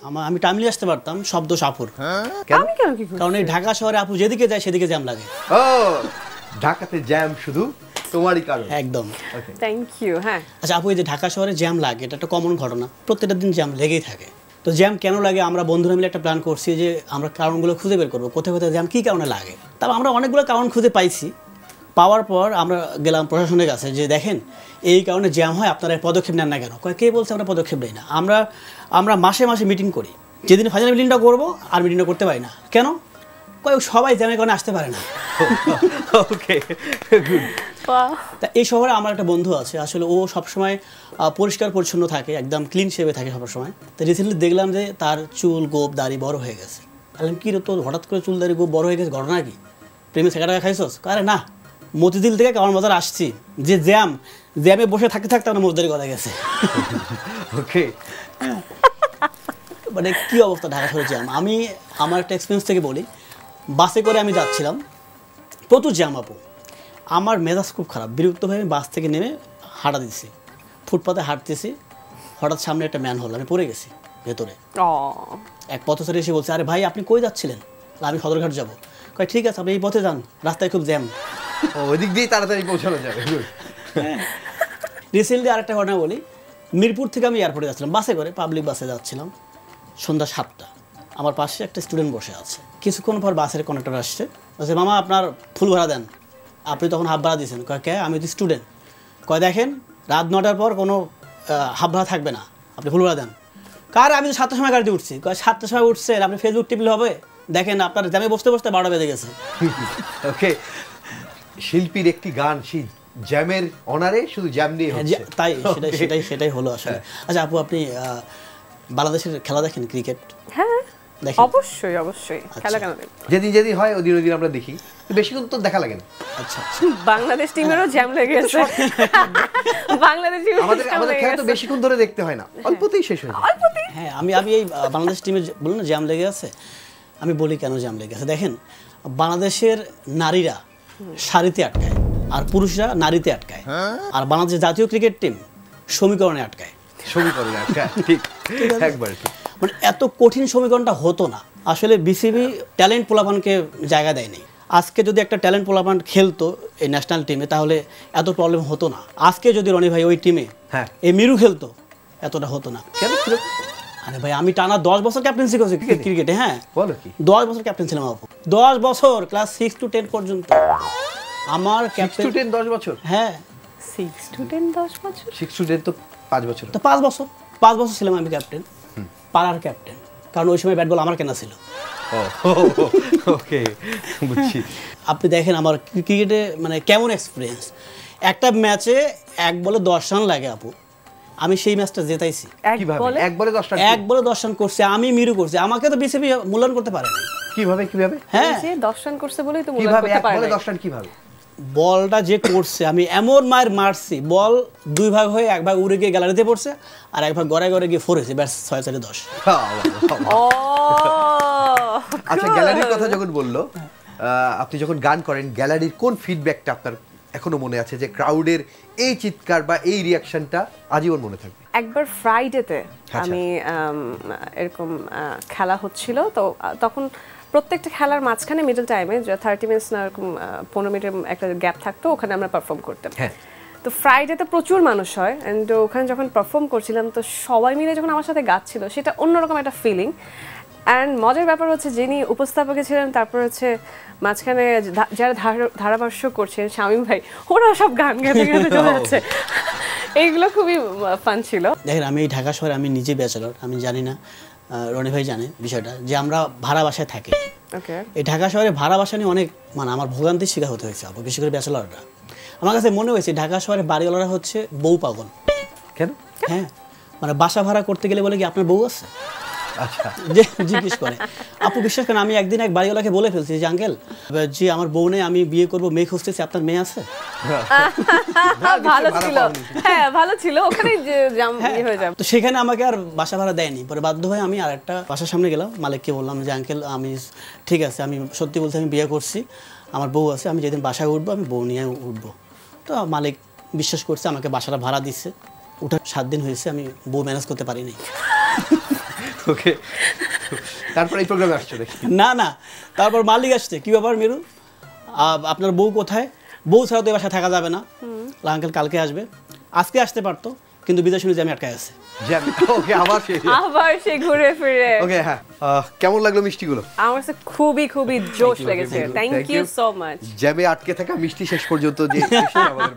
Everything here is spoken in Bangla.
আমি টাইমলি আসতে পারতাম, সব দোষ আপুর। আমি কেন কি করব? কারণ এই ঢাকা শহরে আপু যেদিকে যায় সেদিকে জ্যাম লাগে। ও ঢাকাতে জ্যাম শুধু তোমারই কারণ। একদম। Thank you. হ্যাঁ আচ্ছা আপু, এই যে ঢাকা শহরে জ্যাম লাগে, এটা একটা কমন ঘটনা, প্রত্যেকটা দিন জ্যাম লেগেই থাকে। তো জ্যাম কেন লাগে আমরা বন্ধুরা মিলে একটা প্ল্যান করছি যে আমরা কারণগুলো খুঁজে বের করবো, কোথায় কোথায় জ্যাম কী কারণে লাগে। তারপর আমরা অনেকগুলো কারণ খুঁজে পাইছি। পাওয়ার পর আমরা গেলাম প্রশাসনের কাছে যে দেখেন এই কারণে জ্যাম হয়, আপনারা পদক্ষেপ নেন না কেন। কে বলছে আমরা পদক্ষেপ নেই না? আমরা মাসে মাসে মিটিং করি, যেদিন ফাইনাল মিটিংটা করবো আর মিটিংটা করতে পারি না। কেন? সবাই জ্যামের কারণে আসতে পারে না। ওকে তা এই শহরে আমার একটা বন্ধু আছে, আসলে ও সবসময় পরিষ্কার পরিচ্ছন্ন থাকে, একদম ক্লিন শেভে থাকে সবসময়। তো রিসেন্টলি দেখলাম যে তার চুল গোপ দাড়ি বড় হয়ে গেছে। বললাম কী রে তোর হঠাৎ করে চুল দাড়ি গোপ বড় হয়ে গেছে, ঘটনা কি? প্রেমে ছেঁকা টাকা খাইছস? আরে না, মতিঝিল থেকে কারণ বাজার আসছি, যে জ্যামে বসে থাকতে থাকতে আমার মজদারি কথা গেছে। ওকে মানে কী অবস্থা ঢাকা শহরে জ্যাম। আমি আমার একটা এক্সপিরিয়েন্স থেকে বলি, বাসে করে আমি যাচ্ছিলাম, প্রচুর জ্যাম আপু। আমার মেজাজ খুব খারাপ, বিরক্ত হয়ে আমি বাস থেকে নেমে হাঁটা দিচ্ছি, ফুটপাতে হাঁটতেছি, হঠাৎ সামনে একটা ম্যান হল, আমি পড়ে গেছি ভেতরে। এক পথচারী এসে বলছে, আরে ভাই আপনি কই যাচ্ছিলেন? আমি সদরঘাট যাবো। কয় ঠিক আছে আপনি এই পথে যান, রাস্তায় খুব জ্যাম। ওই দিক দিয়ে তাড়াতাড়ি পৌঁছানো যাবে। রিসেন্টলি আরেকটা ঘটনা বলি, মিরপুর থেকে আমি এয়ারপোর্টে যাচ্ছিলাম বাসে করে, পাবলিক বাসে যাচ্ছিলাম, সন্ধ্যা 7টা। আমার পাশে একটা স্টুডেন্ট বসে আছে। কিছুক্ষণ পর বাসের কন্ডাক্টর আসছে, বলছে মামা আপনার ফুল ভাড়া দেন। আপনি তখন হাফ ভাড়া দিয়েছেন। কয় কে? আমি তো স্টুডেন্ট। কয় দেখেন রাত 9টার পর কোনো হাফ ভাড়া থাকবে না, আপনি ফুল ভাড়া দেন। কার? আমি তো 7টার সময় গাড়িতে উঠছি। কয় 7টার সময় উঠছেন, আপনি ফেসবুক টিপলে হবে? দেখেন আপনার জ্যামে বসতে বসতে 12টা বেজে গেছে। ওকে শিল্পীর একটি গান সেই জ্যামের অনারে শুধু জ্যাম দিয়ে হচ্ছে। তাই সেটাই হলো আসলে। আচ্ছা আপু, আপনি বাংলাদেশের খেলা দেখেন, ক্রিকেট? হ্যাঁ দেখেন? অবশ্যই খেলা কেন দেখব? যেদিন হয় ওদিন আমরা দেখি, বেশিক্ষণ তো দেখা লাগে না। আচ্ছা বাংলাদেশ টিমেরও জ্যাম লেগে গেছে। বাংলাদেশ আমাদের খেলা তো বেশিক্ষণ ধরে দেখতে হয় না, অল্পতেই শেষ হয়ে যায়। হ্যাঁ, আমি এই বাংলাদেশ টিমে বলুন না জ্যাম লেগে আছে, আমি বলি কেন জ্যাম লেগে আছে। দেখেন বাংলাদেশের নারীরা সারিতে আটকায় আর পুরুষরা নারীতে আটকায়, আর বাংলাদেশের জাতীয় ক্রিকেট টিম সমীকরণে আটকায়। সমীকরণে আটকায়, ঠিক একবার। মানে এত কঠিন সমীকরণটা হতো না আসলে, বিসিবি ট্যালেন্ট পোলাপানকে জায়গা দেয়নি। আজকে যদি একটা ট্যালেন্ট পোলাপান খেলতো এই ন্যাশনাল টিমে তাহলে এত প্রবলেম হতো না। আজকে যদি রনি ভাই ওই টিমে এই মিরু খেলতো এতটা হতো না। কেন? আরে ভাই আমি টানা 10 বছর ক্যাপ্টেন্সি করছি ক্রিকেটে। হ্যাঁ বলো কি? 10 বছর ক্যাপ্টেন ছিলাম আপু, 10 বছর, ক্লাস 6 to 10 পর্যন্ত আমার ক্যাপ্টেন। 6 to 10 10 বছর? হ্যাঁ 6 to 10 10 বছর? 6 to 10 তো 5 বছর। তো 5 বছর ছিলাম আমি ক্যাপ্টেন, পাড়ার ক্যাপ্টেন, কারণ ওই সময় ব্যাট বল আমার কেনা ছিল। ওকে বুঝছি। আপনি দেখেন আমার ক্রিকেটে মানে কেমন এক্সপিরিয়েন্স। একটা ম্যাচে 1 বলে 10 রান লাগে আপু, আমি সেই ম্যাচটা জেতাইছি। কিভাবে? 1 বলে 10 রান? 1 বলে 10 রান করছে, আমি মিরু করছি, আমাকে তো বিসিবি মূল্যায়ন করতে পারে না। কিভাবে? হ্যাঁ যে 10 রান করছে বলেই তো মূল্যায়ন করতে পারে না। 1 বলে 10 রান কিভাবে? বলটা যে করছে, আমি এমন মার মারছি, বল 2 ভাগ হয়ে 1 ভাগ উড়ে গিয়ে গ্যালারিতে পড়ছে আর 1 ভাগ গড়ে গিয়ে 4 হয়েছে, ব্যাস 6-4-10। আচ্ছা গ্যালারির কথা যখন বললো, আপনি যখন গান করেন গ্যালারির কোন ফিডব্যাকটা আপনার এখনো মনে আছে, যে ক্রাউডের এই চিৎকার বা এই রিয়াকশনটা আজীবন মনে থাকবে? একবার ফ্রাইডেতে আমি এরকম খেলা হচ্ছিল, তো তখন প্রত্যেকটা খেলার মাঝখানে মিডল টাইমে 30 মিনিটস না এরকম 15 মিনিটের একটা গ্যাপ থাকতো, ওখানে আমরা পারফর্ম করতাম। তো ফ্রাইডেতে প্রচুর মানুষ হয়, অ্যান্ড ওখানে যখন পারফর্ম করছিলাম তো সবাই মিলে যখন আমার সাথে গাচ্ছিল সেটা অন্যরকম একটা ফিলিং। অ্যান্ড মজার ব্যাপার হচ্ছে যিনি উপস্থাপকে ছিলেন, তারপর হচ্ছে মাঝখানে যারা ধারাভাষ্য করছেন শামীম ভাই, ওরা সব গান গাইতে গাইতে চলে যাচ্ছে। এইগুলো খুবই ফান ছিল। দেখেন আমি এই ঢাকা শহরে আমি নিজে ব্যাচেলর, আমি জানি না রনি ভাই জানে বিষয়টা, যে আমরা ভাড়া বাসায় থাকি। এই ঢাকা শহরে ভাড়া বাসা নিয়ে অনেক মানে আমার ভোগান্তির শিকার হতে হয়েছে, বিশেষ করে ব্যাচেলররা। আমার কাছে মনে হয়েছে ঢাকা শহরে বাড়িওয়ালারা হচ্ছে বউ পাগল। কেন? হ্যাঁ মানে বাসা ভাড়া করতে গেলে বলে কি আপনার বউ আছে, আচ্ছা জিজ্ঞেস করে। আপু বিশ্বাস করেন আমি একদিন এক বাড়িওয়ালাকে বলে ফেলছি যে আঙ্কেল জি আমার বউ নেই, আমি বিয়ে করবো, মেয়ে খুঁজতেছি, আপনার মেয়ে আছে? ভালো ছিল, হ্যাঁ ভালো ছিল, ওখানে হয়ে যাবে। তো সেখানে আমাকে আর বাসা ভাড়া দেয়নি, পরে বাধ্য হয়ে আমি আর একটা বাসার সামনে গেলাম, মালিককে বললাম যে আঙ্কেল আমি ঠিক আছে, আমি সত্যি বলছি আমি বিয়ে করছি, আমার বউ আছে, আমি যেদিন বাসায় উঠবো আমি বউ নিয়ে উঠবো। তো মালিক বিশ্বাস করছে, আমাকে বাসাটা ভাড়া দিচ্ছে, ওটা 7 দিন হয়েছে, আমি বউ ম্যানেজ করতে পারিনি। ওকে, তারপর এই প্রোগ্রামে আসছো নাকি? না না, তারপর মালিক আসছে, কি ব্যাপার মিরু, আপনার বউ কোথায়? বউ ছাড়া তো এই বাসায় থাকা যাবে না। আঙ্কেল কালকে আসবে, আজকে আসতে পারতো, কিন্তু বিদেশ শুনে জ্যামে আটকায় আছে। জ্যাম, ওকে, আবার সেই আবার সে ঘুরে ফিরে। ওকে, হ্যাঁ, কেমন লাগলো মিষ্টিগুলো? আমার কাছে খুবই খুবই জোশ লেগেছে। Thank you so much. জ্যামে আটকে থাকা মিষ্টি শেষ পর্যন্ত যে আমাদের